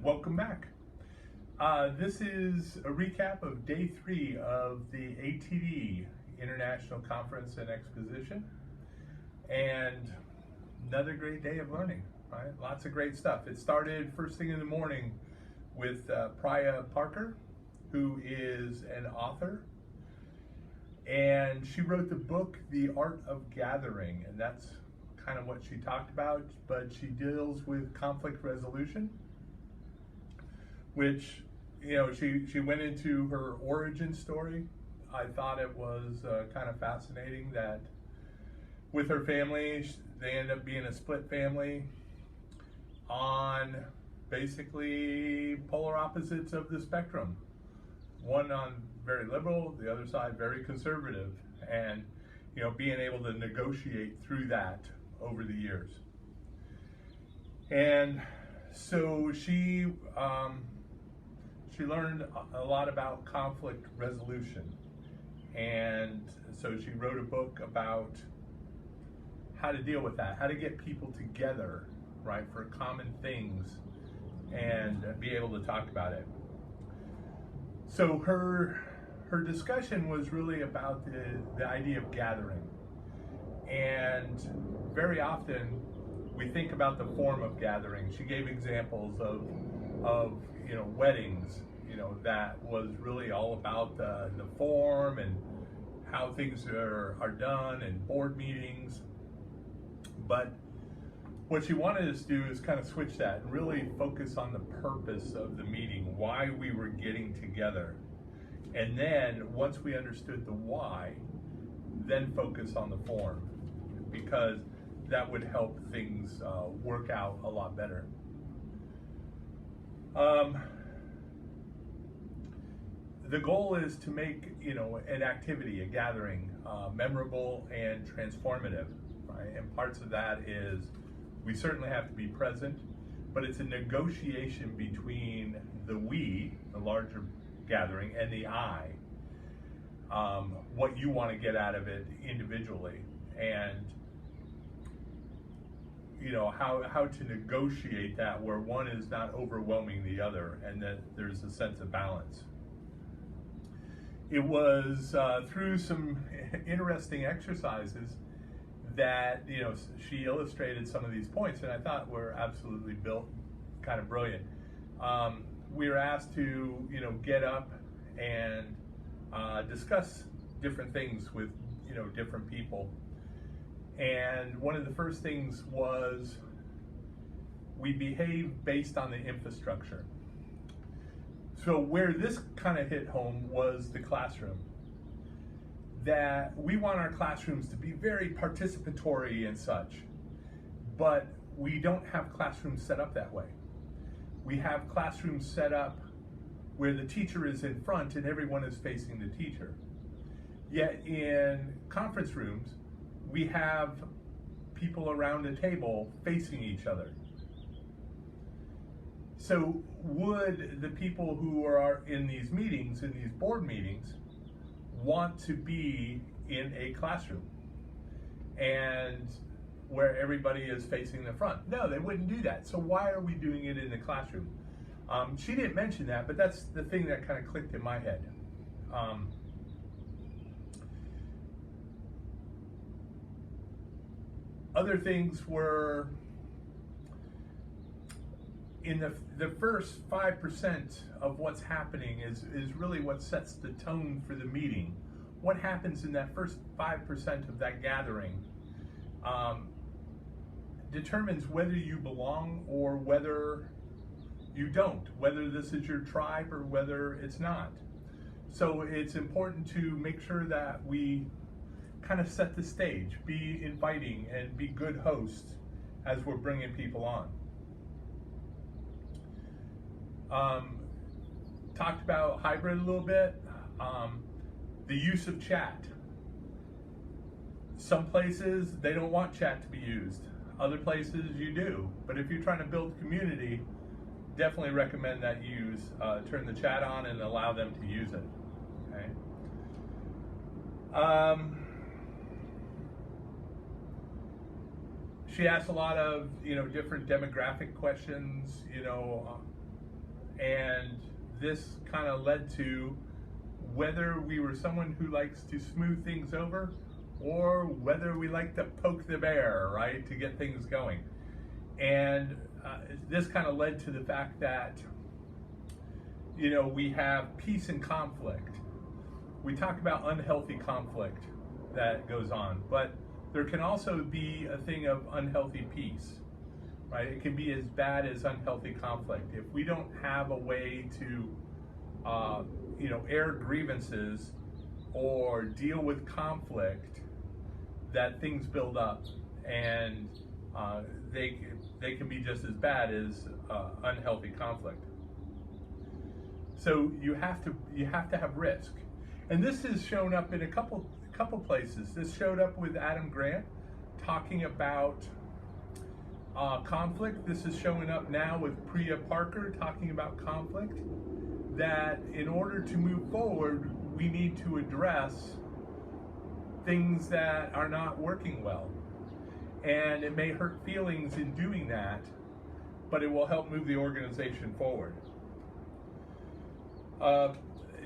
welcome back. This is a recap of day 3 of the ATD International Conference and Exposition, and another great day of learning, right? Lots of great stuff. It started first thing in the morning with Priya Parker, who is an author, and she wrote the book, The Art of Gathering, and that's kind of what she talked about, but she deals with conflict resolution, which, you know, she went into her origin story. I thought it was kind of fascinating that with her family, they end up being a split family on basically polar opposites of the spectrum. One on very liberal, the other side very conservative, and you know, being able to negotiate through that over the years. And so she learned a lot about conflict resolution, and so she wrote a book about how to deal with that, how to get people together, right, for common things and be able to talk about it. So her discussion was really about the idea of gathering. And very often we think about the form of gathering. She gave examples of you know, weddings, you know, that was really all about the form and how things are done, and board meetings. But what she wanted us to do is kind of switch that and really focus on the purpose of the meeting, why we were getting together. And then once we understood the why, then focus on the form, because that would help things work out a lot better. The goal is to make, you know, an activity, a gathering, memorable and transformative, right? And parts of that is we certainly have to be present, but it's a negotiation between the we, the larger gathering, and the I, what you want to get out of it individually, and you know, how to negotiate that where one is not overwhelming the other, and that there's a sense of balance. It was through some interesting exercises that, you know, she illustrated some of these points, and I thought were absolutely kind of brilliant. We were asked to, you know, get up and discuss different things with, you know, different people. And one of the first things was we behave based on the infrastructure. So where this kind of hit home was the classroom. That we want our classrooms to be very participatory and such, but we don't have classrooms set up that way. We have classrooms set up where the teacher is in front and everyone is facing the teacher. Yet in conference rooms, we have people around a table facing each other. So would the people who are in these meetings, in these board meetings, want to be in a classroom and where everybody is facing the front? No, they wouldn't do that. So why are we doing it in the classroom? She didn't mention that, but that's the thing that kind of clicked in my head. Other things were in the first 5% of what's happening is really what sets the tone for the meeting. What happens in that first 5% of that gathering determines whether you belong or whether you don't, whether this is your tribe or whether it's not. So it's important to make sure that we kind of set the stage, be inviting and be good hosts as we're bringing people on. Talked about hybrid a little bit, the use of chat. Some places they don't want chat to be used, other places you do, but if you're trying to build community, definitely recommend that you turn the chat on and allow them to use it. Okay. She asked a lot of, you know, different demographic questions, you know, and this kind of led to whether we were someone who likes to smooth things over or whether we like to poke the bear, right, to get things going. And this kind of led to the fact that, you know, we have peace and conflict. We talk about unhealthy conflict that goes on, but there can also be a thing of unhealthy peace, right? It can be as bad as unhealthy conflict. If we don't have a way to, you know, air grievances or deal with conflict, that things build up, and they can be just as bad as unhealthy conflict. So you have to have risk, and this has shown up in a couple places. This showed up with Adam Grant talking about conflict. This is showing up now with Priya Parker talking about conflict. That in order to move forward, we need to address things that are not working well. And it may hurt feelings in doing that, but it will help move the organization forward.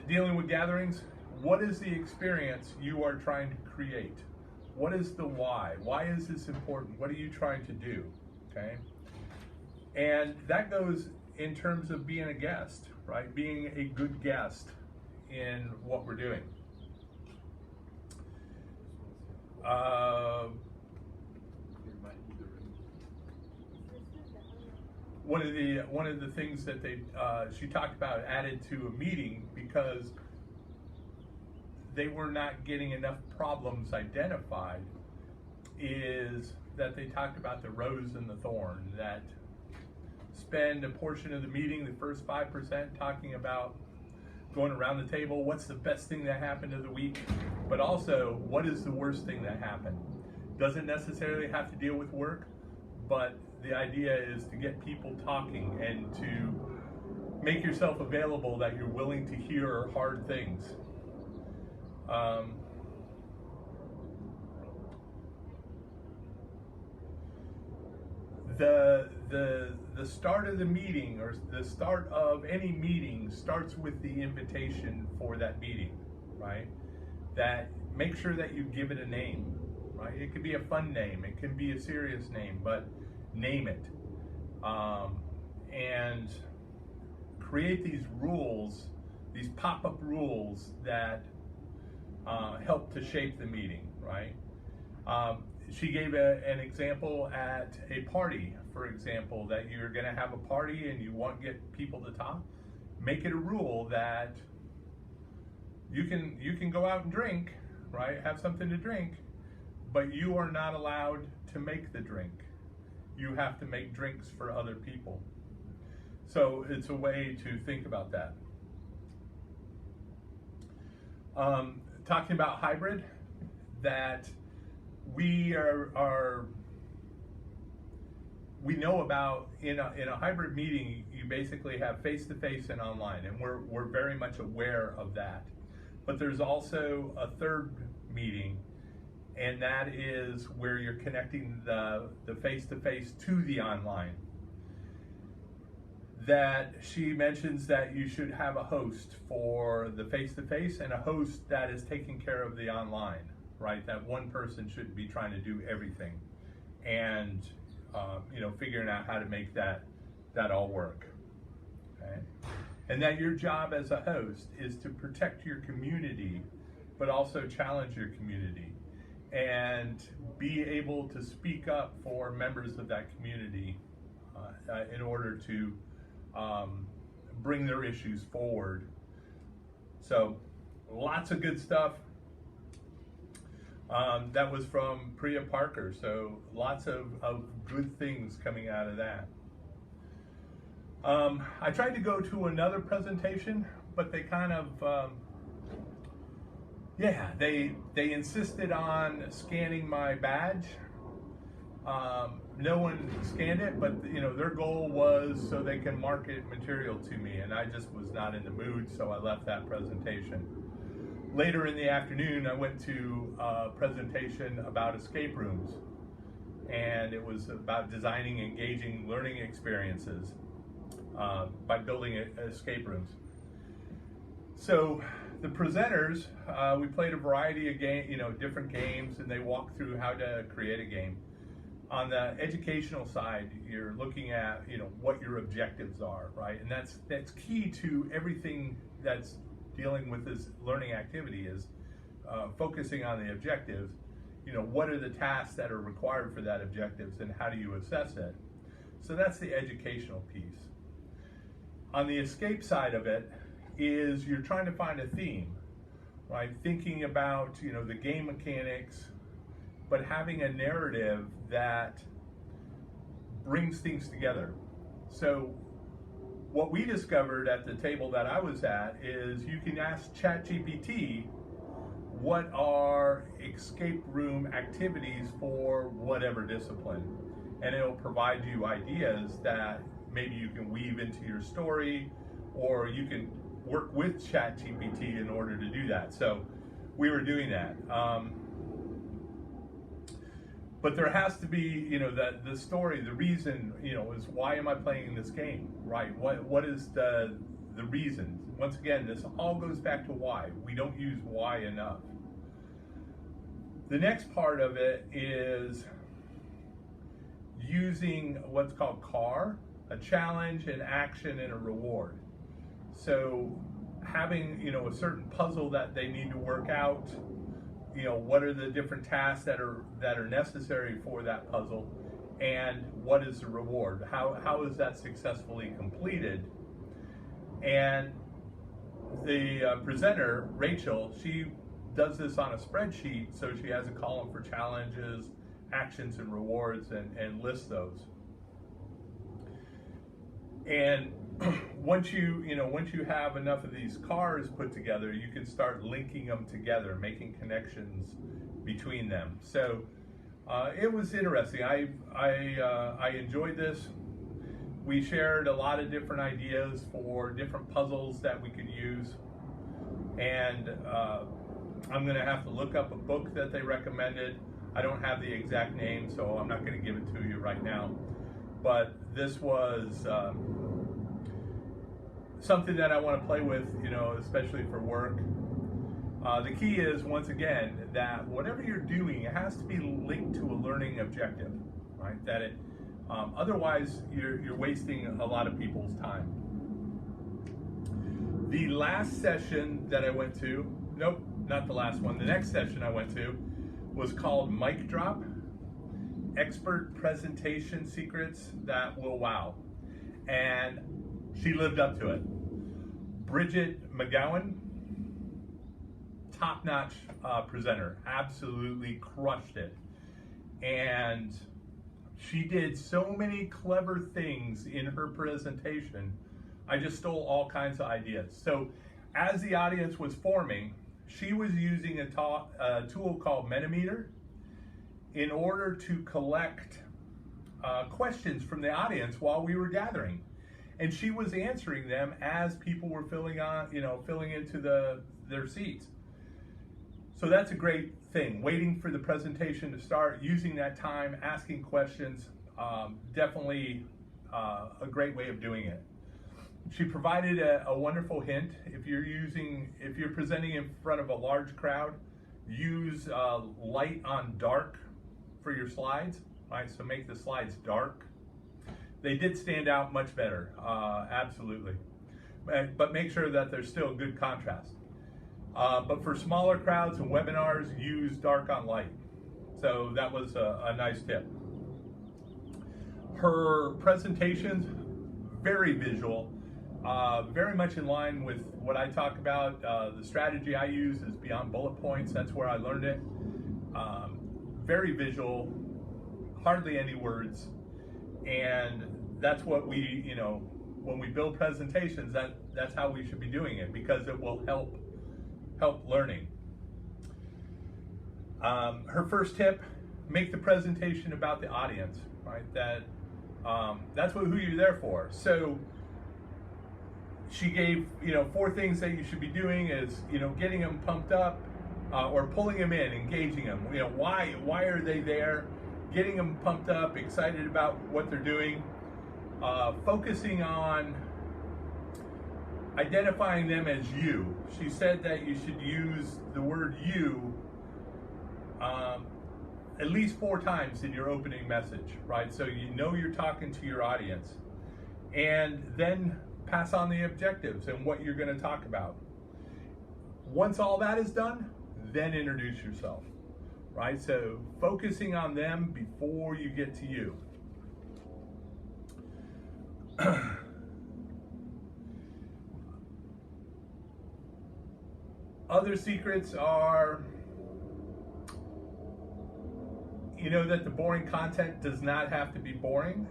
Dealing with gatherings, what is the experience you are trying to create? What is the why? Why is this important? What are you trying to do? Okay? And that goes in terms of being a guest, right? Being a good guest in what we're doing. One of the things that she talked about added to a meeting because they were not getting enough problems identified is that they talked about the rose and the thorn, that spend a portion of the meeting, the first 5%, talking about going around the table, what's the best thing that happened of the week, but also what is the worst thing that happened. Doesn't necessarily have to deal with work, but the idea is to get people talking and to make yourself available that you're willing to hear hard things. The start of the meeting, or the start of any meeting, starts with the invitation for that meeting, right? That make sure that you give it a name, right? It could be a fun name, it can be a serious name, but name it. And create these rules, these pop-up rules that help to shape the meeting, right? She gave an example at a party, for example, that you're going to have a party and you want to get people to talk. Make it a rule that you can go out and drink, right? Have something to drink, but you are not allowed to make the drink. You have to make drinks for other people. So it's a way to think about that. Talking about hybrid, that we know about in a hybrid meeting, you basically have face-to-face and online, and we're very much aware of that. But there's also a third meeting, and that is where you're connecting the face-to-face to the online. That she mentions that you should have a host for the face-to-face and a host that is taking care of the online, right? That one person shouldn't be trying to do everything, and figuring out how to make that all work. Okay? And that your job as a host is to protect your community, but also challenge your community, and be able to speak up for members of that community in order to bring their issues forward. So lots of good stuff. That was from Priya Parker, so lots of good things coming out of that. I tried to go to another presentation, but they kind of, they insisted on scanning my badge. No one scanned it, but their goal was so they can market material to me, and I just was not in the mood, so I left that presentation. Later in the afternoon, I went to a presentation about escape rooms, and it was about designing engaging learning experiences. by building escape rooms. So the presenters, we played a variety of different games, and they walked through how to create a game. On the educational side, you're looking at what your objectives are, right? And that's key to everything that's dealing with this learning activity is focusing on the objectives. What are the tasks that are required for that objectives, and how do you assess it? So that's the educational piece. On the escape side of it is you're trying to find a theme, right? Thinking about the game mechanics, but having a narrative that brings things together. So what we discovered at the table that I was at is you can ask ChatGPT what are escape room activities for whatever discipline, and it'll provide you ideas that maybe you can weave into your story, or you can work with ChatGPT in order to do that. So we were doing that. But there has to be, the story, the reason, is why am I playing this game, right? What is the reason? Once again, this all goes back to why. We don't use why enough. The next part of it is using what's called CAR, a challenge, an action, and a reward. So having, a certain puzzle that they need to work out, what are the different tasks that are necessary for that puzzle, and what is the reward? How is that successfully completed? And the presenter, Rachel, she does this on a spreadsheet, so she has a column for challenges, actions, and rewards, and lists those. And once you have enough of these cars put together, you can start linking them together, making connections between them. So it was interesting. I enjoyed this. We shared a lot of different ideas for different puzzles that we could use, and I'm going to have to look up a book that they recommended. I don't have the exact name, so I'm not going to give it to you right now. But this was something that I want to play with, especially for work. The key is, once again, that whatever you're doing, it has to be linked to a learning objective, right? That it, otherwise, you're wasting a lot of people's time. The last session that I went to, nope, not the last one. The next session I went to was called Mic Drop, Expert Presentation Secrets That Will Wow. And she lived up to it. Bridget McGowan, top-notch presenter, absolutely crushed it. And she did so many clever things in her presentation. I just stole all kinds of ideas. So as the audience was forming, she was using a tool called Mentimeter in order to collect questions from the audience while we were gathering. And she was answering them as people were filling into their seats. So that's a great thing. Waiting for the presentation to start, using that time, asking questions, definitely a great way of doing it. She provided a wonderful hint. If you're presenting in front of a large crowd, use light on dark for your slides, right? So make the slides dark. They did stand out much better, absolutely. But make sure that there's still good contrast. But for smaller crowds and webinars, use dark on light. So that was a nice tip. Her presentations, very visual, very much in line with what I talk about. The strategy I use is beyond bullet points. That's where I learned it. Very visual, hardly any words. And that's what we, when we build presentations, that's how we should be doing it, because it will help learning. Her first tip, make the presentation about the audience, right? That's who you're there for. So she gave, 4 things that you should be doing is, getting them pumped up, or pulling them in, engaging them. Why are they there? Getting them pumped up, excited about what they're doing, focusing on identifying them as you. She said that you should use the word you at least 4 times in your opening message, right? So you know you're talking to your audience. And then pass on the objectives and what you're going to talk about. Once all that is done, then introduce yourself, right? So focusing on them before you get to you. Other secrets are, that the boring content does not have to be boring.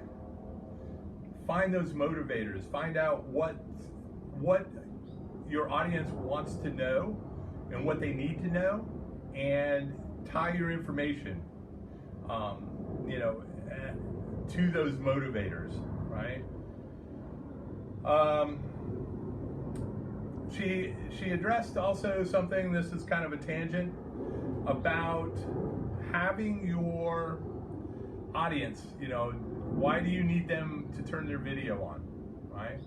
Find those motivators. Find out what your audience wants to know and what they need to know, and tie your information, to those motivators, right? She addressed also something, this is kind of a tangent, about having your audience, why do you need them to turn their video on, right?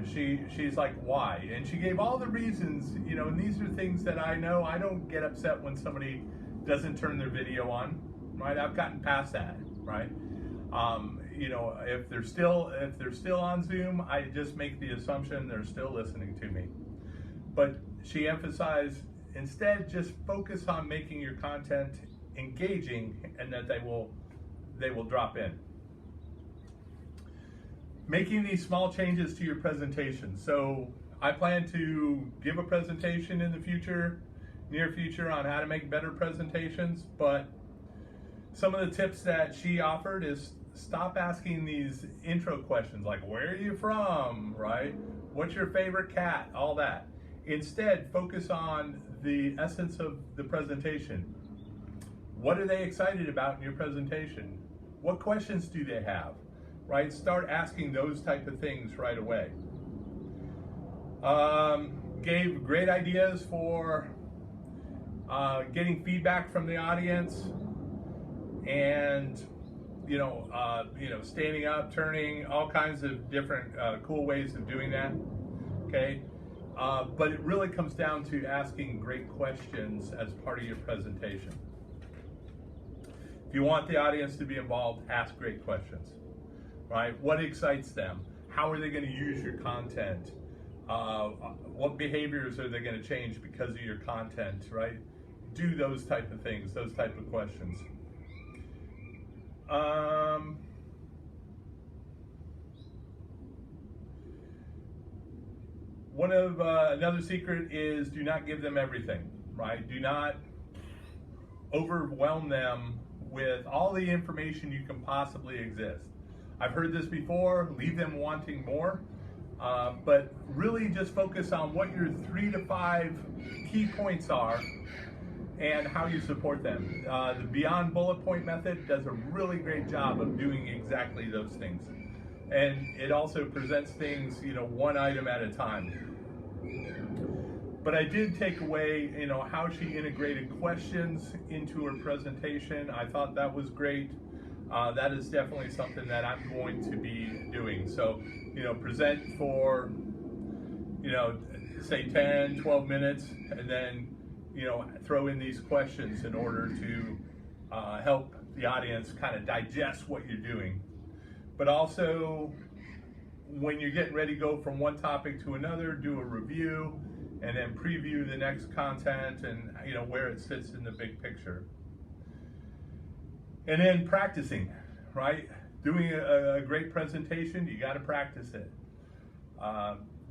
She's like, why? And she gave all the reasons, and these are things that I know. I don't get upset when somebody doesn't turn their video on, right? I've gotten past that, right? If they're still on Zoom, I just make the assumption they're still listening to me. But she emphasized, instead, just focus on making your content engaging, and that they will drop in. Making these small changes to your presentation. So I plan to give a presentation in the near future, on how to make better presentations, but some of the tips that she offered is stop asking these intro questions like, where are you from, right? What's your favorite cat? All that. Instead, focus on the essence of the presentation. What are they excited about in your presentation? What questions do they have? Right? Start asking those type of things right away. Gave great ideas for getting feedback from the audience, and standing up, turning, all kinds of different cool ways of doing that. Okay, but it really comes down to asking great questions as part of your presentation. If you want the audience to be involved, ask great questions. Right? What excites them? How are they going to use your content? What behaviors are they going to change because of your content? Right? Do those type of things, those type of questions. Another secret is, do not give them everything. Right? Do not overwhelm them with all the information you can possibly exist. I've heard this before, leave them wanting more, but really just focus on what your 3 to 5 key points are and how you support them. The Beyond Bullet Point method does a really great job of doing exactly those things. And it also presents things, one item at a time. But I did take away, how she integrated questions into her presentation. I thought that was great. That is definitely something that I'm going to be doing. So, present for, say 10, 12 minutes, and then, throw in these questions in order to help the audience kind of digest what you're doing. But also, when you're getting ready to go from one topic to another, do a review, and then preview the next content and, where it sits in the big picture. And then practicing, right? Doing a great presentation, you got to practice it.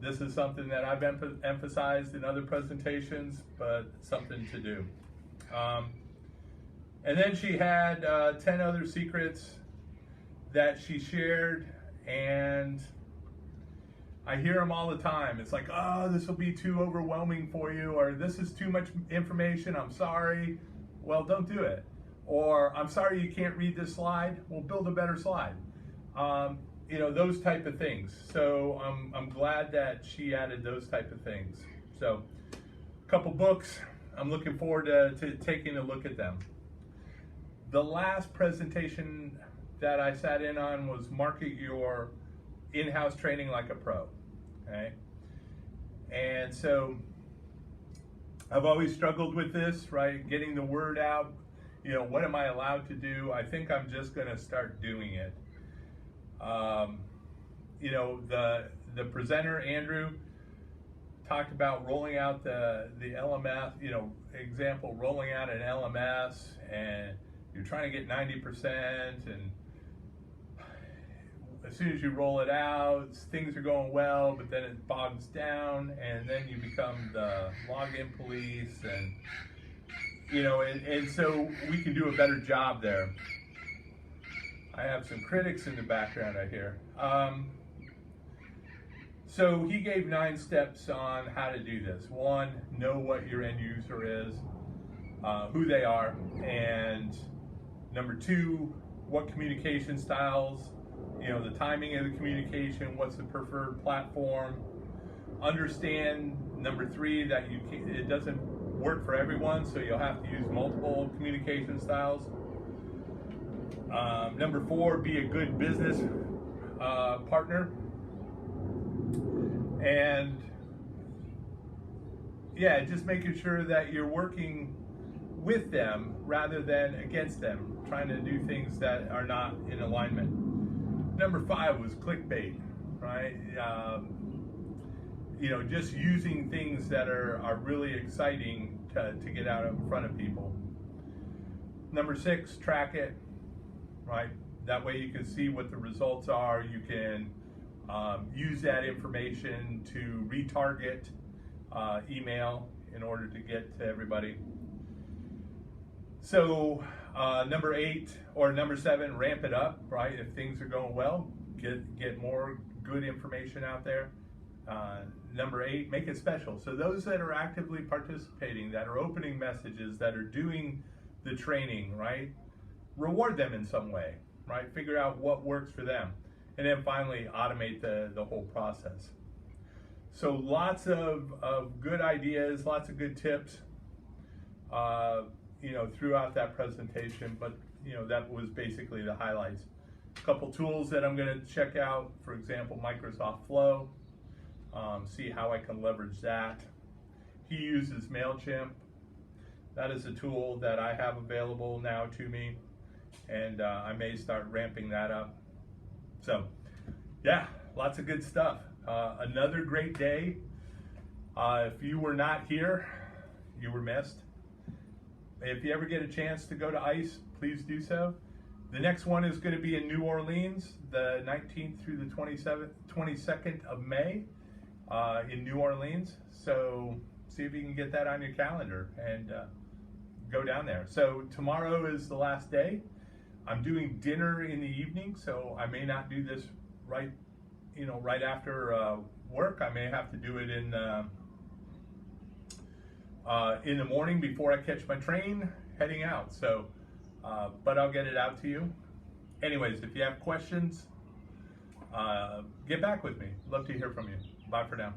This is something that I've emphasized in other presentations, but something to do. And then she had 10 other secrets that she shared, and I hear them all the time. It's like, oh, this will be too overwhelming for you, or this is too much information, I'm sorry. Well, don't do it. Or, I'm sorry you can't read this slide. Well, build a better slide. Those type of things. So I'm glad that she added those type of things. So, a couple books. I'm looking forward to taking a look at them. The last presentation that I sat in on was Market Your In-House Training Like a Pro. okay? And so I've always struggled with this, right? Getting the word out. You know, what am I allowed to do? I think I'm just going to start doing it. You know, the presenter, Andrew, talked about rolling out the LMS, you know, example, rolling out an LMS, and you're trying to get 90%, and as soon as you roll it out, things are going well, but then it bogs down, and then you become the login police, and you know, and so we can do a better job there. I have some critics in the background, I hear. So he gave 9 steps on how to do this. 1, know what your end user is, who they are, and number 2, what communication styles, you know, the timing of the communication, what's the preferred platform. Understand, number 3, that it doesn't work for everyone, so you'll have to use multiple communication styles. Number 4, be a good business partner. And yeah, just making sure that you're working with them rather than against them, trying to do things that are not in alignment. Number 5 was clickbait, right? You know, just using things that are really exciting to get out in front of people. Number 6, track it, right? That way you can see what the results are. You can use that information to retarget email in order to get to everybody. So number 8 or number 7, ramp it up, right? If things are going well, get more good information out there. Number 8, make it special. So those that are actively participating, that are opening messages, that are doing the training, right? Reward them in some way, right? Figure out what works for them. And then finally, automate the whole process. So lots of good ideas, lots of good tips, you know, throughout that presentation, but you know, that was basically the highlights. A couple tools that I'm gonna check out, for example, Microsoft Flow, see how I can leverage that. He uses MailChimp. That is a tool that I have available now to me, and I may start ramping that up. So, yeah, lots of good stuff. Another great day. If you were not here, you were missed. If you ever get a chance to go to ICE, please do so. The next one is going to be in New Orleans, the 19th through the 22nd of May in New Orleans. So see if you can get that on your calendar and go down there. So tomorrow is the last day. I'm doing dinner in the evening, so I may not do this right after work. I may have to do it in the morning before I catch my train heading out. So, but I'll get it out to you. Anyways, if you have questions, get back with me. Love to hear from you. Bye for now.